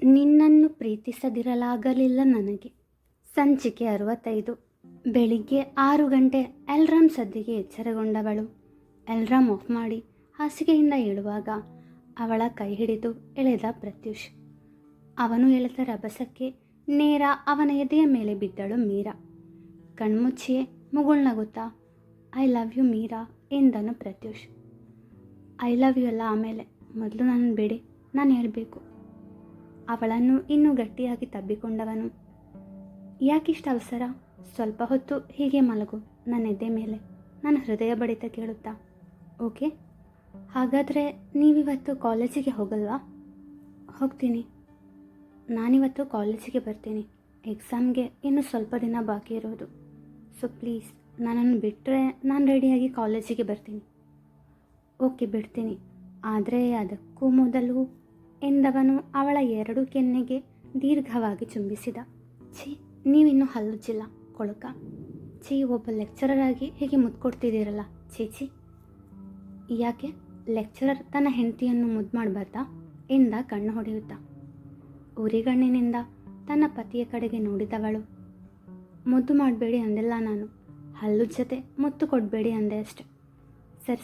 ನಿನ್ನನ್ನು ಪ್ರೀತಿಸದಿರಲಾಗಲಿಲ್ಲ ನನಗೆ. ಸಂಚಿಕೆ 65. ಬೆಳಿಗ್ಗೆ 6 ಗಂಟೆ ಅಲ್ರಾಮ್ ಸದ್ದಿಗೆ ಎಚ್ಚರಗೊಂಡವಳು. ಅಲ್ರಾಮ್ ಆಫ್ ಮಾಡಿ ಹಾಸಿಗೆಯಿಂದ ಏಳುವಾಗ ಅವಳ ಕೈ ಹಿಡಿದು ಎಳೆದ ಪ್ರತ್ಯೂಷ್. ಅವನು ಎಳೆದ ರಭಸಕ್ಕೆ ನೇರ ಅವನ ಎದೆಯ ಮೇಲೆ ಬಿದ್ದಳು ಮೀರಾ. ಕಣ್ಮುಚ್ಚಿಯೇ ಮುಗುಳ್ನಗುತ್ತಾ ಐ ಲವ್ ಯು ಮೀರಾ ಎಂದನು ಪ್ರತ್ಯೂಷ್. ಐ ಲವ್ ಯು ಎಲ್ಲ ಆಮೇಲೆ, ಮೊದಲು ನನ್ನ ಬಿಡಿ, ನಾನು ಹೇಳಬೇಕು. ಅವಳನ್ನು ಇನ್ನೂ ಗಟ್ಟಿಯಾಗಿ ತಬ್ಬಿಕೊಂಡವನು. ಯಾಕಿಷ್ಟು ಅವಸರ? ಸ್ವಲ್ಪ ಹೊತ್ತು ಹೀಗೆ ಮಲಗು ನನ್ನ ಎದೆ ಮೇಲೆ, ನನ್ನ ಹೃದಯ ಬಡಿತ ಕೇಳುತ್ತಾ. ಓಕೆ, ಹಾಗಾದರೆ ನೀವಿವತ್ತು ಕಾಲೇಜಿಗೆ ಹೋಗಲ್ವಾ? ಹೋಗ್ತೀನಿ. ನಾನಿವತ್ತು ಕಾಲೇಜಿಗೆ ಬರ್ತೀನಿ. ಎಕ್ಸಾಮ್ಗೆ ಇನ್ನೂ ಸ್ವಲ್ಪ ದಿನ ಬಾಕಿ ಇರೋದು. ಸೊ ಪ್ಲೀಸ್ ನನ್ನನ್ನು ಬಿಟ್ಟರೆ ನಾನು ರೆಡಿಯಾಗಿ ಕಾಲೇಜಿಗೆ ಬರ್ತೀನಿ. ಓಕೆ, ಬಿಡ್ತೀನಿ. ಆದರೆ ಅದಕ್ಕೂ ಮೊದಲು ಎಂದವನು ಅವಳ 2 ಕೆನ್ನೆಗೆ ದೀರ್ಘವಾಗಿ ಚುಂಬಿಸಿದ. ಛೀ, ನೀವಿನ್ನೂ ಹಲ್ಲುಜ್ಜಿಲ್ಲ ಕೊಳಕ. ಛೀ, ಒಬ್ಬ ಲೆಕ್ಚರರ್ ಆಗಿ ಹೇಗೆ ಮುದ್ಕೊಡ್ತಿದ್ದೀರಲ್ಲ, ಛೀ. ಯಾಕೆ ಲೆಕ್ಚರರ್ ತನ್ನ ಹೆಂಡತಿಯನ್ನು ಮುದ್ದು ಮಾಡಬಾರ್ದಾ ಎಂದ ಕಣ್ಣು ಹೊಡೆಯುತ್ತಾ. ಉರಿಗಣ್ಣಿನಿಂದ ತನ್ನ ಪತಿಯ ಕಡೆಗೆ ನೋಡಿದವಳು. ಮುದ್ದು ಮಾಡಬೇಡಿ ಅಂದಿಲ್ಲ ನಾನು, ಹಲ್ಲುಜ್ಜತೆ ಮುತ್ತು ಕೊಡಬೇಡಿ ಅಂದೆ ಅಷ್ಟೆ.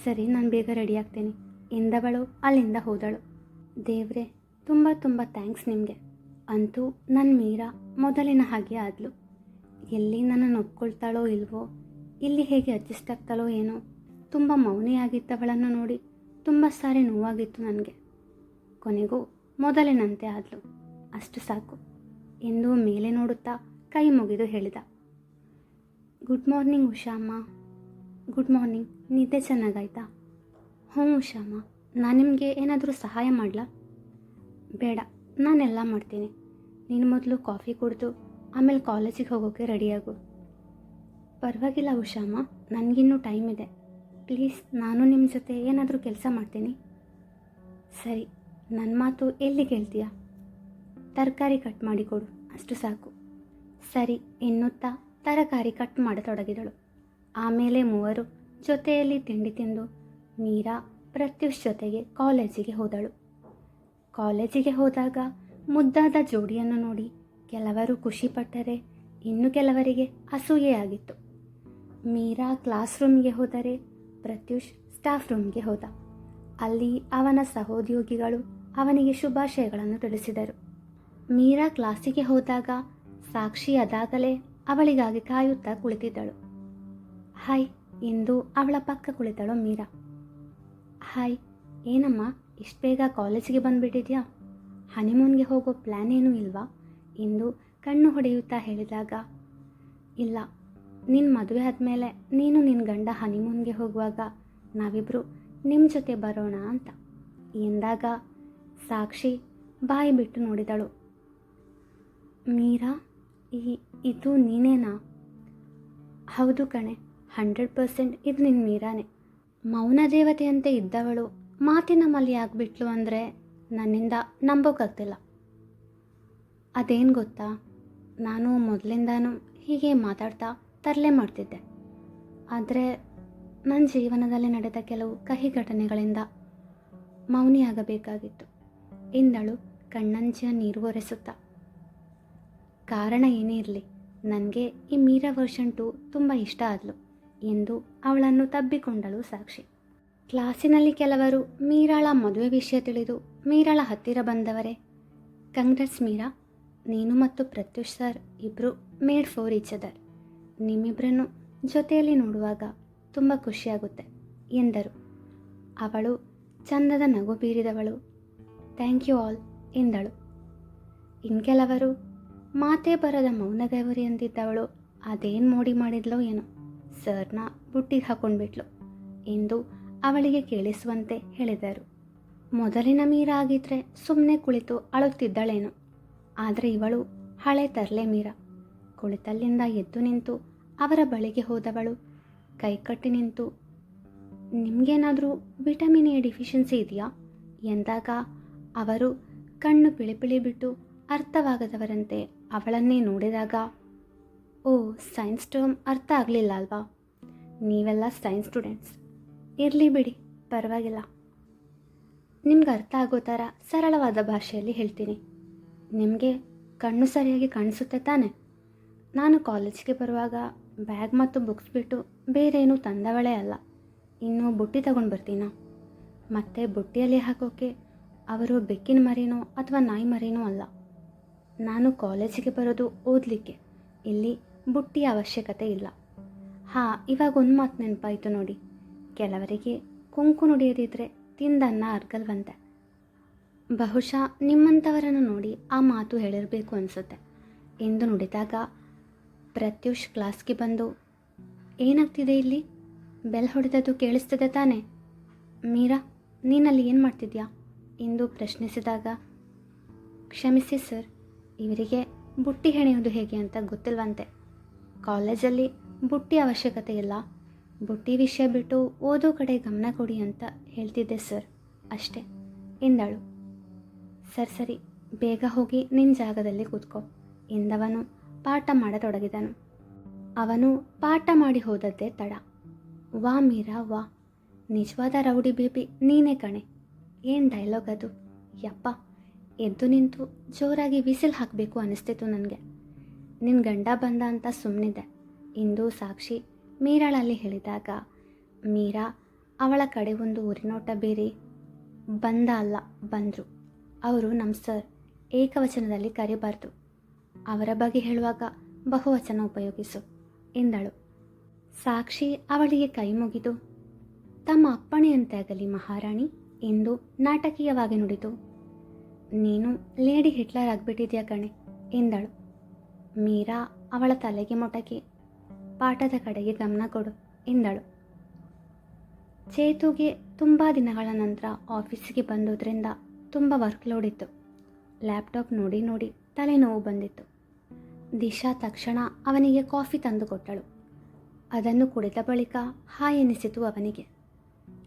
ಸರಿ, ನಾನು ಬೇಗ ರೆಡಿ ಆಗ್ತೀನಿ ಎಂದವಳು ಅಲ್ಲಿಂದ ಹೋದಳು. ದೇವ್ರೆ, ತುಂಬ ಥ್ಯಾಂಕ್ಸ್ ನಿಮಗೆ. ಅಂತೂ ನನ್ನ ಮೀರಾ ಮೊದಲಿನ ಹಾಗೆ ಆದಳು. ಎಲ್ಲಿ ನನ್ನನ್ನು ಒಪ್ಕೊಳ್ತಾಳೋ ಇಲ್ವೋ, ಇಲ್ಲಿ ಹೇಗೆ ಅಡ್ಜಸ್ಟ್ ಆಗ್ತಾಳೋ ಏನೋ. ತುಂಬ ಮೌನಿಯಾಗಿದ್ದವಳನ್ನು ನೋಡಿ ತುಂಬ ಸಾರಿ ನೋವಾಗಿತ್ತು ನನಗೆ. ಕೊನೆಗೂ ಮೊದಲಿನಂತೆ ಆದಳು, ಅಷ್ಟು ಸಾಕು ಎಂದು ಮೇಲೆ ನೋಡುತ್ತಾ ಕೈ ಮುಗಿದು ಹೇಳಿದ. Good morning Ushamma. Good morning. ನಿದ್ದೆ ಚೆನ್ನಾಗಾಯ್ತಾ? ಹ್ಞೂ ಉಷಾಮ್ಮ, ನಾನು ನಿಮಗೆ ಏನಾದರೂ ಸಹಾಯ ಮಾಡಲಾ? ಬೇಡ, ನಾನೆಲ್ಲ ಮಾಡ್ತೀನಿ. ನೀನು ಮೊದಲು ಕಾಫಿ ಕುಡಿದು ಆಮೇಲೆ ಕಾಲೇಜಿಗೆ ಹೋಗೋಕ್ಕೆ ರೆಡಿಯಾಗು. ಪರವಾಗಿಲ್ಲ ಉಷಾಮ್ಮ, ನನಗಿನ್ನೂ ಟೈಮ್ ಇದೆ. ಪ್ಲೀಸ್, ನಾನು ನಿಮ್ಮ ಜೊತೆ ಏನಾದರೂ ಕೆಲಸ ಮಾಡ್ತೀನಿ. ಸರಿ, ನನ್ನ ಮಾತು ಎಲ್ಲಿ ಕೇಳ್ತೀಯಾ? ತರಕಾರಿ ಕಟ್ ಮಾಡಿ ಕೊಡು, ಅಷ್ಟು ಸಾಕು. ಸರಿ ಎನ್ನುತ್ತಾ ತರಕಾರಿ ಕಟ್ ಮಾಡತೊಡಗಿದಳು. ಆಮೇಲೆ ಮೂವರು ಜೊತೆಯಲ್ಲಿ ತಿಂಡಿ ತಿಂದು ಮೀರಾ ಪ್ರತ್ಯೂಷ್ ಜೊತೆಗೆ ಕಾಲೇಜಿಗೆ ಹೋದಳು. ಕಾಲೇಜಿಗೆ ಹೋದಾಗ ಮುದ್ದಾದ ಜೋಡಿಯನ್ನು ನೋಡಿ ಕೆಲವರು ಖುಷಿಪಟ್ಟರೆ ಇನ್ನು ಕೆಲವರಿಗೆ ಅಸೂಯೆಯಾಗಿತ್ತು. ಮೀರಾ ಕ್ಲಾಸ್ ರೂಮ್ಗೆ ಹೋದರೆ ಪ್ರತ್ಯೂಷ್ ಸ್ಟಾಫ್ ರೂಮ್ಗೆ ಹೋದ. ಅಲ್ಲಿ ಅವನ ಸಹೋದ್ಯೋಗಿಗಳು ಅವನಿಗೆ ಶುಭಾಶಯಗಳನ್ನು ತಿಳಿಸಿದರು. ಮೀರಾ ಕ್ಲಾಸಿಗೆ ಹೋದಾಗ ಸಾಕ್ಷಿ ಅದಾಗಲೇ ಅವಳಿಗಾಗಿ ಕಾಯುತ್ತಾ ಕುಳಿತಿದ್ದಳು. ಹಾಯ್ ಎಂದು ಅವಳ ಪಕ್ಕ ಕುಳಿತಳು ಮೀರಾ. ಹಾಯ್, ಏನಮ್ಮ ಇಷ್ಟು ಬೇಗ ಕಾಲೇಜಿಗೆ ಬಂದುಬಿಟ್ಟಿದ್ಯಾ? ಹನಿಮೂನ್ಗೆ ಹೋಗೋ ಪ್ಲ್ಯಾನ್ ಏನೂ ಇಲ್ವಾ ಎಂದು ಕಣ್ಣು ಹೊಡೆಯುತ್ತಾ ಹೇಳಿದಾಗ, ಇಲ್ಲ, ನಿನ್ನ ಮದುವೆ ಆದಮೇಲೆ ನೀನು ನಿನ್ನ ಗಂಡ ಹನಿಮೂನ್ಗೆ ಹೋಗುವಾಗ ನಾವಿಬ್ಬರು ನಿಮ್ಮ ಜೊತೆ ಬರೋಣ ಅಂತ ಎಂದಾಗ ಸಾಕ್ಷಿ ಬಾಯಿ ಬಿಟ್ಟು ನೋಡಿದಳು. ಮೀರಾ, ಇದು ನೀನೇನಾ? ಹೌದು ಕಣೆ, 100% ಇದು ನಿನ್ನ ಮೀರಾನೆ. ಮೌನ ದೇವತೆಯಂತೆ ಇದ್ದವಳು ಮಾತಿನ ಮಲ್ಲಿ ಆಗಿಬಿಟ್ಲು ಅಂದರೆ ನನ್ನಿಂದ ನಂಬೋಕ್ಕಾಗ್ತಿಲ್ಲ. ಅದೇನು ಗೊತ್ತಾ, ನಾನು ಮೊದಲಿಂದಾನು ಹೀಗೆ ಮಾತಾಡ್ತಾ ತರಲೆ ಮಾಡ್ತಿದ್ದೆ. ಆದರೆ ನನ್ನ ಜೀವನದಲ್ಲಿ ನಡೆದ ಕೆಲವು ಕಹಿ ಘಟನೆಗಳಿಂದ ಮೌನಿಯಾಗಬೇಕಾಗಿತ್ತು ಎಂದಳು ಕಣ್ಣಂಚಿನ ನೀರು ಒರೆಸುತ್ತಾ. ಕಾರಣ ಏನೇ ಇರಲಿ, ನನಗೆ ಈ ಮೀರಾ ವರ್ಷನ್ 2 ತುಂಬ ಇಷ್ಟ ಆದಳು ಎಂದು ಅವಳನ್ನು ತಬ್ಬಿಕೊಂಡಳು ಸಾಕ್ಷಿ. ಕ್ಲಾಸಿನಲ್ಲಿ ಕೆಲವರು ಮೀರಾಳ ಮದುವೆ ವಿಷಯ ತಿಳಿದು ಮೀರಾಳ ಹತ್ತಿರ ಬಂದವರೇ, ಕಂಗ್ರಾಟ್ಸ್ ಮೀರಾ, ನೀನು ಮತ್ತು ಪ್ರತ್ಯೂಷ್ ಸರ್ ಇಬ್ಬರು ಮೇಡ್ ಫಾರ್ ಈಚ್ ಅದರ್. ನಿಮ್ಮಿಬ್ಬರನ್ನು ಜೊತೆಯಲ್ಲಿ ನೋಡುವಾಗ ತುಂಬ ಖುಷಿಯಾಗುತ್ತೆ ಎಂದರು. ಅವಳು ಚಂದದ ನಗು ಬೀರಿದವಳು ಥ್ಯಾಂಕ್ ಯು ಆಲ್ ಎಂದಳು. ಇನ್ನು ಕೆಲವರು ಮಾತೇ ಬರದ ಮೌನಗೌರಿ ಅಂತಿದ್ದವಳು ಅದೇನು ಮೋಡಿ ಮಾಡಿದ್ಲೋ ಏನೋ, ಸರ್ನ ಬುಟ್ಟಿಗೆ ಹಾಕೊಂಡ್ಬಿಟ್ಲು ಎಂದು ಅವಳಿಗೆ ಕೇಳಿಸುವಂತೆ ಹೇಳಿದರು. ಮೊದಲಿನ ಮೀರಾ ಆಗಿದ್ರೆ ಸುಮ್ಮನೆ ಕುಳಿತು ಅಳುತ್ತಿದ್ದಳೇನು, ಆದರೆ ಇವಳು ಹಳೆ ತರಲೆ ಮೀರಾ. ಕುಳಿತಲ್ಲಿಂದ ಎದ್ದು ನಿಂತು ಅವರ ಬಳಿಗೆ ಹೋದವಳು ಕೈಕಟ್ಟಿ ನಿಂತು, ನಿಮಗೇನಾದರೂ ವಿಟಮಿನ್ ಎ ಡಿಫಿಷಿಯನ್ಸಿ ಇದೆಯಾ ಎಂದಾಗ ಅವರು ಕಣ್ಣು ಪಿಳಿಪಿಳಿ ಬಿಟ್ಟು ಅರ್ಥವಾಗದವರಂತೆ ಅವಳನ್ನೇ ನೋಡಿದಾಗ, ಓ, ಸೈನ್ಸ್ ಟರ್ಮ್ ಅರ್ಥ ಆಗಲಿಲ್ಲ ಅಲ್ವಾ? ನೀವೆಲ್ಲ ಸೈನ್ಸ್ ಸ್ಟೂಡೆಂಟ್ಸ್. ಇರಲಿ ಬಿಡಿ, ಪರವಾಗಿಲ್ಲ. ನಿಮ್ಗೆ ಅರ್ಥ ಆಗೋ ಥರ ಸರಳವಾದ ಭಾಷೆಯಲ್ಲಿ ಹೇಳ್ತೀನಿ. ನಿಮಗೆ ಕಣ್ಣು ಸರಿಯಾಗಿ ಕಾಣಿಸುತ್ತೆ ತಾನೆ? ನಾನು ಕಾಲೇಜ್ಗೆ ಬರುವಾಗ ಬ್ಯಾಗ್ ಮತ್ತು ಬುಕ್ಸ್ ಬಿಟ್ಟು ಬೇರೇನೂ ತಂದವಳೇ ಅಲ್ಲ. ಇನ್ನೂ ಬುಟ್ಟಿ ತಗೊಂಡು ಬರ್ತೀನಾ? ಮತ್ತು ಬುಟ್ಟಿಯಲ್ಲಿ ಹಾಕೋಕ್ಕೆ ಅವರು ಬೆಕ್ಕಿನ ಮರಿನೋ ಅಥವಾ ನಾಯಿ ಮರಿನೋ ಅಲ್ಲ. ನಾನು ಕಾಲೇಜಿಗೆ ಬರೋದು ಓದಲಿಕ್ಕೆ. ಇಲ್ಲಿ ಬುಟ್ಟಿಯ ಅವಶ್ಯಕತೆ ಇಲ್ಲ. ಹಾಂ, ಇವಾಗ ಒಂದು ಮಾತು ನೆನಪಾಯಿತು ನೋಡಿ. ಕೆಲವರಿಗೆ ಕೊಂಕು ನುಡಿಯದಿದ್ದರೆ ತಿಂದನ್ನ ಅರ್ಗಲ್ವಂತೆ. ಬಹುಶಃ ನಿಮ್ಮಂಥವರನ್ನು ನೋಡಿ ಆ ಮಾತು ಹೇಳಿರಬೇಕು ಅನಿಸುತ್ತೆ ಎಂದು ನುಡಿದಾಗ ಪ್ರತ್ಯೂಷ್ ಕ್ಲಾಸ್ಗೆ ಬಂದು, ಏನಾಗ್ತಿದೆ ಇಲ್ಲಿ? ಬೆಲ್ ಹೊಡೆದದ್ದು ಕೇಳಿಸ್ತದೆ ತಾನೇ? ಮೀರಾ, ನೀನಲ್ಲಿ ಏನು ಮಾಡ್ತಿದ್ಯಾ ಎಂದು ಪ್ರಶ್ನಿಸಿದಾಗ, ಕ್ಷಮಿಸಿ ಸರ್, ಇವರಿಗೆ ಬುಟ್ಟಿ ಹೆಣೆಯುವುದು ಹೇಗೆ ಅಂತ ಗೊತ್ತಿಲ್ವಂತೆ. ಕಾಲೇಜಲ್ಲಿ ಬುಟ್ಟಿ ಅವಶ್ಯಕತೆ ಇಲ್ಲ. ಬುಟ್ಟಿ ವಿಷಯ ಬಿಟ್ಟು ಓದೋ ಕಡೆ ಗಮನ ಕೊಡಿ ಅಂತ ಹೇಳ್ತಿದ್ದೆ ಸರ್, ಅಷ್ಟೇ ಎಂದಳು. ಸರಿ, ಬೇಗ ಹೋಗಿ ನಿನ್ನ ಜಾಗದಲ್ಲಿ ಕೂತ್ಕೋ ಎಂದವನು ಪಾಠ ಮಾಡತೊಡಗಿದನು. ಅವನು ಪಾಠ ಮಾಡಿ ಹೋದದ್ದೇ ತಡ. ವಾ ಮೀರಾ ವಾ, ನಿಜವಾದ ರೌಡಿ ಬೇಬಿ ನೀನೇ ಕಣೆ. ಏನು ಡೈಲಾಗ್ ಅದು, ಯಪ್ಪ. ಎದ್ದು ನಿಂತು ಜೋರಾಗಿ ವಿಸಿಲ್ ಹಾಕಬೇಕು ಅನ್ನಿಸ್ತಿತ್ತು ನನಗೆ. ನಿನ್ನ ಗಂಡ ಬಂದ ಅಂತ ಸುಮ್ಮನಿದ್ದೆ. ಇಂದು ಸಾಕ್ಷಿ ಮೀರಾಳಲ್ಲಿ ಹೇಳಿದಾಗ ಮೀರಾ ಅವಳ ಕಡೆ ಒಂದು ಉರಿನೋಟ ಬೀರಿ, ಬಂದ ಅಲ್ಲ ಬಂದರು. ಅವರು ನಮ್ಮ ಸರ್, ಏಕವಚನದಲ್ಲಿ ಕರಿಬಾರ್ದು. ಅವರ ಬಗ್ಗೆ ಹೇಳುವಾಗ ಬಹುವಚನ ಉಪಯೋಗಿಸು ಎಂದಳು. ಸಾಕ್ಷಿ ಅವಳಿಗೆ ಕೈ ಮುಗಿದು, ತಮ್ಮ ಅಪ್ಪಣೆಯಂತೆ ಆಗಲಿ ಮಹಾರಾಣಿ ಎಂದು ನಾಟಕೀಯವಾಗಿ ನುಡಿದು, ನೀನು ಲೇಡಿ ಹಿಟ್ಲರ್ ಆಗಿಬಿಟ್ಟಿದ್ಯಾ ಕಣೆ ಎಂದಳು. ಮೀರಾ ಅವಳ ತಲೆಗೆ ಮೊಟಕಿ, ಪಾಠದ ಕಡೆಗೆ ಗಮನ ಕೊಡು ಎಂದಳು. ಚೇತುಗೆ ತುಂಬ ದಿನಗಳ ನಂತರ ಆಫೀಸಿಗೆ ಬಂದೋದ್ರಿಂದ ತುಂಬ ವರ್ಕ್ಲೋಡ್ ಇತ್ತು. ಲ್ಯಾಪ್ಟಾಪ್ ನೋಡಿ ನೋಡಿ ತಲೆನೋವು ಬಂದಿತ್ತು. ದಿಶಾ ತಕ್ಷಣ ಅವನಿಗೆ ಕಾಫಿ ತಂದು ಕೊಟ್ಟಳು. ಅದನ್ನು ಕುಡಿದ ಬಳಿಕ ಹಾಯ್ ಎನಿಸಿತು ಅವನಿಗೆ.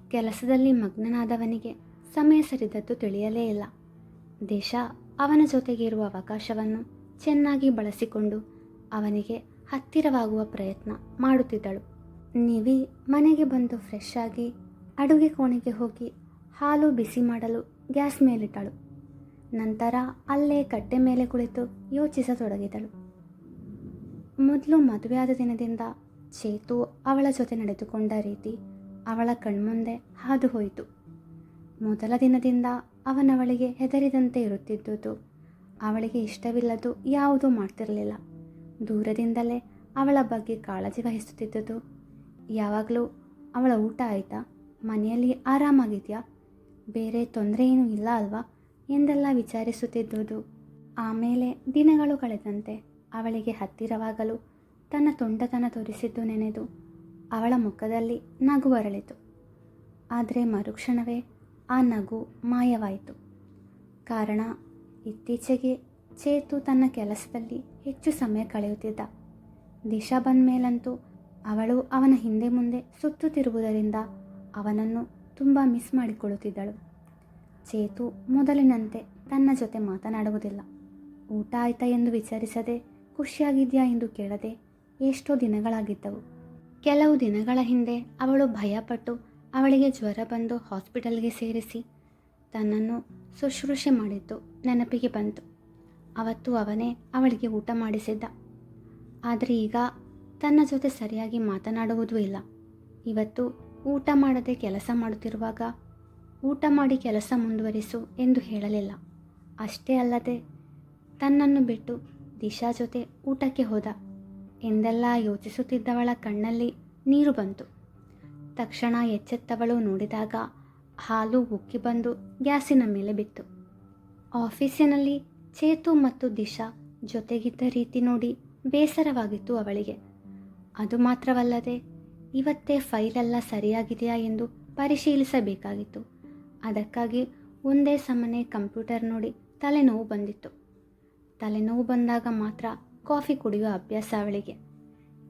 ಕೆಲಸದಲ್ಲಿ ಮಗ್ನನಾದವನಿಗೆ ಸಮಯ ಸರಿದದ್ದು ತಿಳಿಯಲೇ ಇಲ್ಲ. ದಿಶಾ ಅವನ ಜೊತೆಗೆ ಇರುವ ಅವಕಾಶವನ್ನು ಚೆನ್ನಾಗಿ ಬಳಸಿಕೊಂಡು ಅವನಿಗೆ ಹತ್ತಿರವಾಗುವ ಪ್ರಯತ್ನ ಮಾಡುತ್ತಿದ್ದಳು. ನಿವಿ ಮನೆಗೆ ಬಂದು ಫ್ರೆಶ್ ಆಗಿ ಅಡುಗೆ ಕೋಣೆಗೆ ಹೋಗಿ ಹಾಲು ಬಿಸಿ ಮಾಡಲು ಗ್ಯಾಸ್ ಮೇಲಿಟ್ಟಳು. ನಂತರ ಅಲ್ಲೇ ಕಟ್ಟೆ ಮೇಲೆ ಕುಳಿತು ಯೋಚಿಸತೊಡಗಿದಳು. ಮೊದಲು ಮದುವೆಯಾದ ದಿನದಿಂದ ಚೇತು ಅವಳ ಜೊತೆ ನಡೆದುಕೊಂಡ ರೀತಿ ಅವಳ ಕಣ್ಮುಂದೆ ಹಾದು ಹೋಯಿತು. ಮೊದಲ ದಿನದಿಂದ ಅವನವಳಿಗೆ ಹೆದರಿದಂತೆ ಇರುತ್ತಿದ್ದುದು, ಅವಳಿಗೆ ಇಷ್ಟವಿಲ್ಲದ್ದು ಯಾವುದೂ ಮಾಡ್ತಿರಲಿಲ್ಲ. ದೂರದಿಂದಲೇ ಅವಳ ಬಗ್ಗೆ ಕಾಳಜಿ ವಹಿಸುತ್ತಿದ್ದುದು, ಯಾವಾಗಲೂ ಅವಳ ಊಟ ಆಯಿತಾ, ಮನೆಯಲ್ಲಿ ಆರಾಮಾಗಿದೆಯಾ, ಬೇರೆ ತೊಂದರೆ ಏನೂ ಇಲ್ಲ ಅಲ್ವಾ ಎಂದೆಲ್ಲ ವಿಚಾರಿಸುತ್ತಿದ್ದುದು. ಆಮೇಲೆ ದಿನಗಳು ಕಳೆದಂತೆ ಅವಳಿಗೆ ಹತ್ತಿರವಾಗಲು ತನ್ನ ತುಂಟತನ ತೋರಿಸಿದ್ದು ನೆನೆದು ಅವಳ ಮುಖದಲ್ಲಿ ನಗು ಅರಳಿತು. ಆದರೆ ಮರುಕ್ಷಣವೇ ಆ ನಗು ಮಾಯವಾಯಿತು. ಕಾರಣ, ಇತ್ತೀಚೆಗೆ ಚೇತು ತನ್ನ ಕೆಲಸದಲ್ಲಿ ಹೆಚ್ಚು ಸಮಯ ಕಳೆಯುತ್ತಿದ್ದ. ದಿಶಾ ಬಂದ ಮೇಲಂತೂ ಅವಳು ಅವನ ಹಿಂದೆ ಮುಂದೆ ಸುತ್ತುತ್ತಿರುವುದರಿಂದ ಅವನನ್ನು ತುಂಬ ಮಿಸ್ ಮಾಡಿಕೊಳ್ಳುತ್ತಿದ್ದಳು. ಚೇತು ಮೊದಲಿನಂತೆ ತನ್ನ ಜೊತೆ ಮಾತನಾಡುವುದಿಲ್ಲ. ಊಟ ಆಯ್ತಾ ಎಂದು ವಿಚಾರಿಸದೆ, ಖುಷಿಯಾಗಿದೆಯಾ ಎಂದು ಕೇಳದೆ ಎಷ್ಟೋ ದಿನಗಳಾಗಿದ್ದವು. ಕೆಲವು ದಿನಗಳ ಹಿಂದೆ ಅವಳು ಭಯಪಟ್ಟು ಅವಳಿಗೆ ಜ್ವರ ಬಂದು ಹಾಸ್ಪಿಟಲ್ಗೆ ಸೇರಿಸಿ ತನ್ನನ್ನು ಶುಶ್ರೂಷೆ ಮಾಡಿದ್ದು ನೆನಪಿಗೆ ಬಂತು. ಅವತ್ತು ಅವನೇ ಅವಳಿಗೆ ಊಟ ಮಾಡಿಸಿದ್ದ. ಆದರೆ ಈಗ ತನ್ನ ಜೊತೆ ಸರಿಯಾಗಿ ಮಾತನಾಡುವುದೂ ಇಲ್ಲ. ಇವತ್ತು ಊಟ ಮಾಡದೆ ಕೆಲಸ ಮಾಡುತ್ತಿರುವಾಗ ಊಟ ಮಾಡಿ ಕೆಲಸ ಮುಂದುವರಿಸು ಎಂದು ಹೇಳಲಿಲ್ಲ. ಅಷ್ಟೇ ಅಲ್ಲದೆ ತನ್ನನ್ನು ಬಿಟ್ಟು ದಿಶಾ ಜೊತೆ ಊಟಕ್ಕೆ ಹೋದ ಎಂದೆಲ್ಲ ಯೋಚಿಸುತ್ತಿದ್ದವಳ ಕಣ್ಣಲ್ಲಿ ನೀರು ಬಂತು. ತಕ್ಷಣ ಎಚ್ಚೆತ್ತವಳು ನೋಡಿದಾಗ ಹಾಲು ಉಕ್ಕಿ ಬಂದು ಗ್ಯಾಸಿನ ಮೇಲೆ ಬಿತ್ತು. ಆಫೀಸಿನಲ್ಲಿ ಚೇತು ಮತ್ತು ದಿಶಾ ಜೊತೆಗಿದ್ದ ರೀತಿ ನೋಡಿ ಬೇಸರವಾಗಿತ್ತು ಅವಳಿಗೆ. ಅದು ಮಾತ್ರವಲ್ಲದೆ ಇವತ್ತೇ ಫೈಲೆಲ್ಲ ಸರಿಯಾಗಿದೆಯಾ ಎಂದು ಪರಿಶೀಲಿಸಬೇಕಾಗಿತ್ತು. ಅದಕ್ಕಾಗಿ ಒಂದೇ ಸಮನೆ ಕಂಪ್ಯೂಟರ್ ನೋಡಿ ತಲೆನೋವು ಬಂದಿತ್ತು. ತಲೆನೋವು ಬಂದಾಗ ಮಾತ್ರ ಕಾಫಿ ಕುಡಿಯುವ ಅಭ್ಯಾಸ ಅವಳಿಗೆ.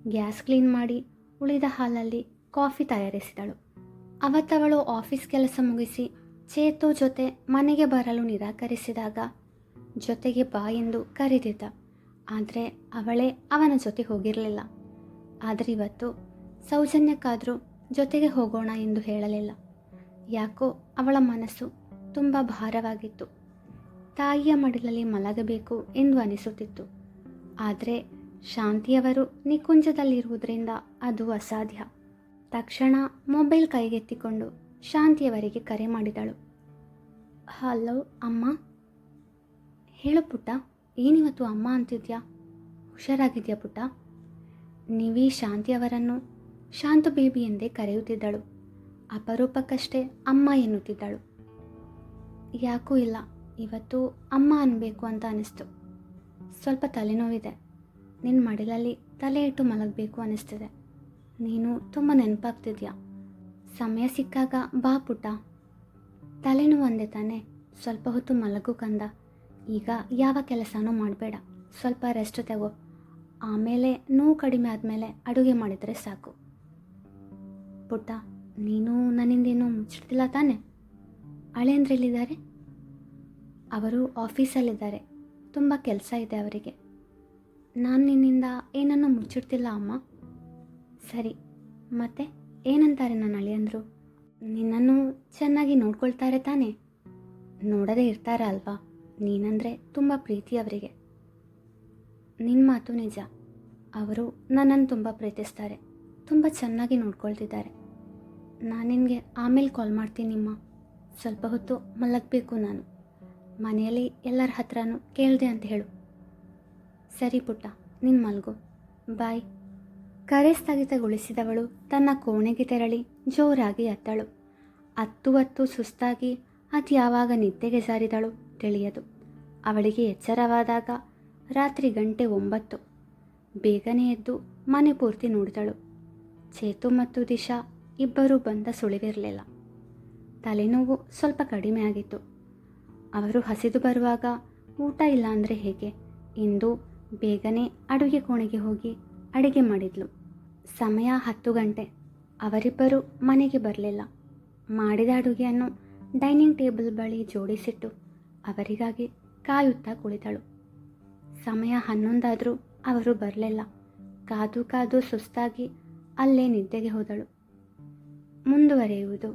ಗ್ಯಾಸ್ ಕ್ಲೀನ್ ಮಾಡಿ ಉಳಿದ ಹಾಲಲ್ಲಿ ಕಾಫಿ ತಯಾರಿಸಿದಳು. ಅವತ್ತವಳು ಆಫೀಸ್ ಕೆಲಸ ಮುಗಿಸಿ ಚೇತು ಜೊತೆ ಮನೆಗೆ ಬರಲು ನಿರಾಕರಿಸಿದಾಗ ಜೊತೆಗೆ ಬಾ ಎಂದು ಕರೆದಿದ್ದ. ಆದರೆ ಅವಳೇ ಅವನ ಜೊತೆ ಹೋಗಿರಲಿಲ್ಲ. ಆದರೆ ಇವತ್ತು ಸೌಜನ್ಯಕ್ಕಾದರೂ ಜೊತೆಗೆ ಹೋಗೋಣ ಎಂದು ಹೇಳಲಿಲ್ಲ. ಯಾಕೋ ಅವಳ ಮನಸ್ಸು ತುಂಬ ಭಾರವಾಗಿತ್ತು. ತಾಯಿಯ ಮಡಿಲಲ್ಲಿ ಮಲಗಬೇಕು ಎಂದು ಅನಿಸುತ್ತಿತ್ತು. ಆದರೆ ಶಾಂತಿಯವರು ನಿಕುಂಜದಲ್ಲಿರುವುದರಿಂದ ಅದು ಅಸಾಧ್ಯ. ತಕ್ಷಣ ಮೊಬೈಲ್ ಕೈಗೆತ್ತಿಕೊಂಡು ಶಾಂತಿಯವರಿಗೆ ಕರೆ ಮಾಡಿದಳು. ಹಲೋ ಅಮ್ಮ. ಹೇಳು ಪುಟ್ಟ, ಏನಿವತ್ತು ಅಮ್ಮ ಅಂತಿದ್ಯಾ? ಹುಷಾರಾಗಿದೆಯಾ ಪುಟ್ಟ? ನೀವೀ ಶಾಂತಿಯವರನ್ನು ಶಾಂತು ಬೇಬಿ ಎಂದೇ ಕರೆಯುತ್ತಿದ್ದಳು. ಅಪರೂಪಕ್ಕಷ್ಟೇ ಅಮ್ಮ ಎನ್ನುತ್ತಿದ್ದಳು. ಯಾಕೂ ಇಲ್ಲ, ಇವತ್ತು ಅಮ್ಮ ಅನ್ನಬೇಕು ಅಂತ ಅನ್ನಿಸ್ತು. ಸ್ವಲ್ಪ ತಲೆನೋವಿದೆ. ನಿನ್ನ ಮಡಿಲಲ್ಲಿ ತಲೆ ಇಟ್ಟು ಮಲಗಬೇಕು ಅನ್ನಿಸ್ತಿದೆ. ನೀನು ತುಂಬ ನೆನಪಾಗ್ತಿದ್ಯಾ. ಸಮಯ ಸಿಕ್ಕಾಗ ಬಾ ಪುಟ್ಟ. ತಲೆನೋವು ಅಂದೆ ತಾನೆ, ಸ್ವಲ್ಪ ಹೊತ್ತು ಮಲಗು ಕಂದ. ಈಗ ಯಾವ ಕೆಲಸನೂ ಮಾಡಬೇಡ, ಸ್ವಲ್ಪ ರೆಸ್ಟ್ ತಗೋ. ಆಮೇಲೆ ನೋವು ಕಡಿಮೆ ಆದಮೇಲೆ ಅಡುಗೆ ಮಾಡಿದರೆ ಸಾಕು. ಪುಟ್ಟ, ನೀನು ನನ್ನಿಂದೇನೂ ಮುಚ್ಚಿಡ್ತಿಲ್ಲ ತಾನೆ? ಅಳಿಯಂದ್ರೆಲ್ಲಿದ್ದಾರೆ? ಅವರು ಆಫೀಸಲ್ಲಿದ್ದಾರೆ, ತುಂಬ ಕೆಲಸ ಇದೆ ಅವರಿಗೆ. ನಾನು ನಿನ್ನಿಂದ ಏನನ್ನೂ ಮುಚ್ಚಿಡ್ತಿಲ್ಲ ಅಮ್ಮ. ಸರಿ, ಮತ್ತೆ ಏನಂತಾರೆ ನನ್ನ ಅಳಿಯಂದರು? ನಿನ್ನನ್ನು ಚೆನ್ನಾಗಿ ನೋಡ್ಕೊಳ್ತಾರೆ ತಾನೆ? ನೋಡದೇ ಇರ್ತಾರ ಅಲ್ವಾ? ನೀನಂದರೆ ತುಂಬ ಪ್ರೀತಿ ಅವರಿಗೆ. ನಿನ್ನ ಮಾತು ನಿಜ. ಅವರು ನನ್ನನ್ನು ತುಂಬ ಪ್ರೀತಿಸ್ತಾರೆ, ತುಂಬ ಚೆನ್ನಾಗಿ ನೋಡ್ಕೊಳ್ತಿದ್ದಾರೆ. ನಾನು ನಿನಗೆ ಆಮೇಲೆ ಕಾಲ್ ಮಾಡ್ತೀನಿಮ್ಮ. ಸ್ವಲ್ಪ ಹೊತ್ತು ಮಲಗಬೇಕು ನಾನು. ಮನೆಯಲ್ಲಿ ಎಲ್ಲರ ಹತ್ರನೂ ಕೇಳಿದೆ ಅಂತ ಹೇಳು. ಸರಿ ಪುಟ್ಟ, ನೀನು ಮಲಗು. ಬಾಯ್. ಕರೆ ಸ್ಥಗಿತಗೊಳಿಸಿದವಳು ತನ್ನ ಕೋಣೆಗೆ ತೆರಳಿ ಜೋರಾಗಿ ಅತ್ತಳು. ಅತ್ತು ಸುಸ್ತಾಗಿ ಅದು ಯಾವಾಗ ನಿದ್ದೆಗೆ ಜಾರಿದಳು ತಿಳಿಯದು. ಅವಳಿಗೆ ಎಚ್ಚರವಾದಾಗ ರಾತ್ರಿ 9 ಗಂಟೆ. ಬೇಗನೆ ಎದ್ದು ಮನೆ ಪೂರ್ತಿ ನೋಡಿದಳು. ಚೇತು ಮತ್ತು ದಿಶಾ ಇಬ್ಬರೂ ಬಂದ ಸುಳಿವಿರಲಿಲ್ಲ. ತಲೆನೋವು ಸ್ವಲ್ಪ ಕಡಿಮೆ ಆಗಿತ್ತು. ಅವರು ಹಸಿದು ಬರುವಾಗ ಊಟ ಇಲ್ಲ ಅಂದರೆ ಹೇಗೆ ಎಂದು ಬೇಗನೆ ಅಡುಗೆ ಕೋಣೆಗೆ ಹೋಗಿ ಅಡುಗೆ ಮಾಡಿದ್ಲು. ಸಮಯ 10 ಗಂಟೆ. ಅವರಿಬ್ಬರು ಮನೆಗೆ ಬರಲಿಲ್ಲ. ಮಾಡಿದ ಅಡುಗೆಯನ್ನು ಡೈನಿಂಗ್ ಟೇಬಲ್ ಬಳಿ ಜೋಡಿಸಿಟ್ಟು ಅವರಿಗಾಗಿ ಕಾಯುತ್ತಾ ಕುಳಿತಳು. ಸಮಯ 11 ಆದರೂ ಅವರು ಬರಲಿಲ್ಲ. ಕಾದು ಸುಸ್ತಾಗಿ ಅಲ್ಲೇ ನಿದ್ದೆಗೆ ಹೋದಳು. ಮುಂದುವರೆಯುವುದು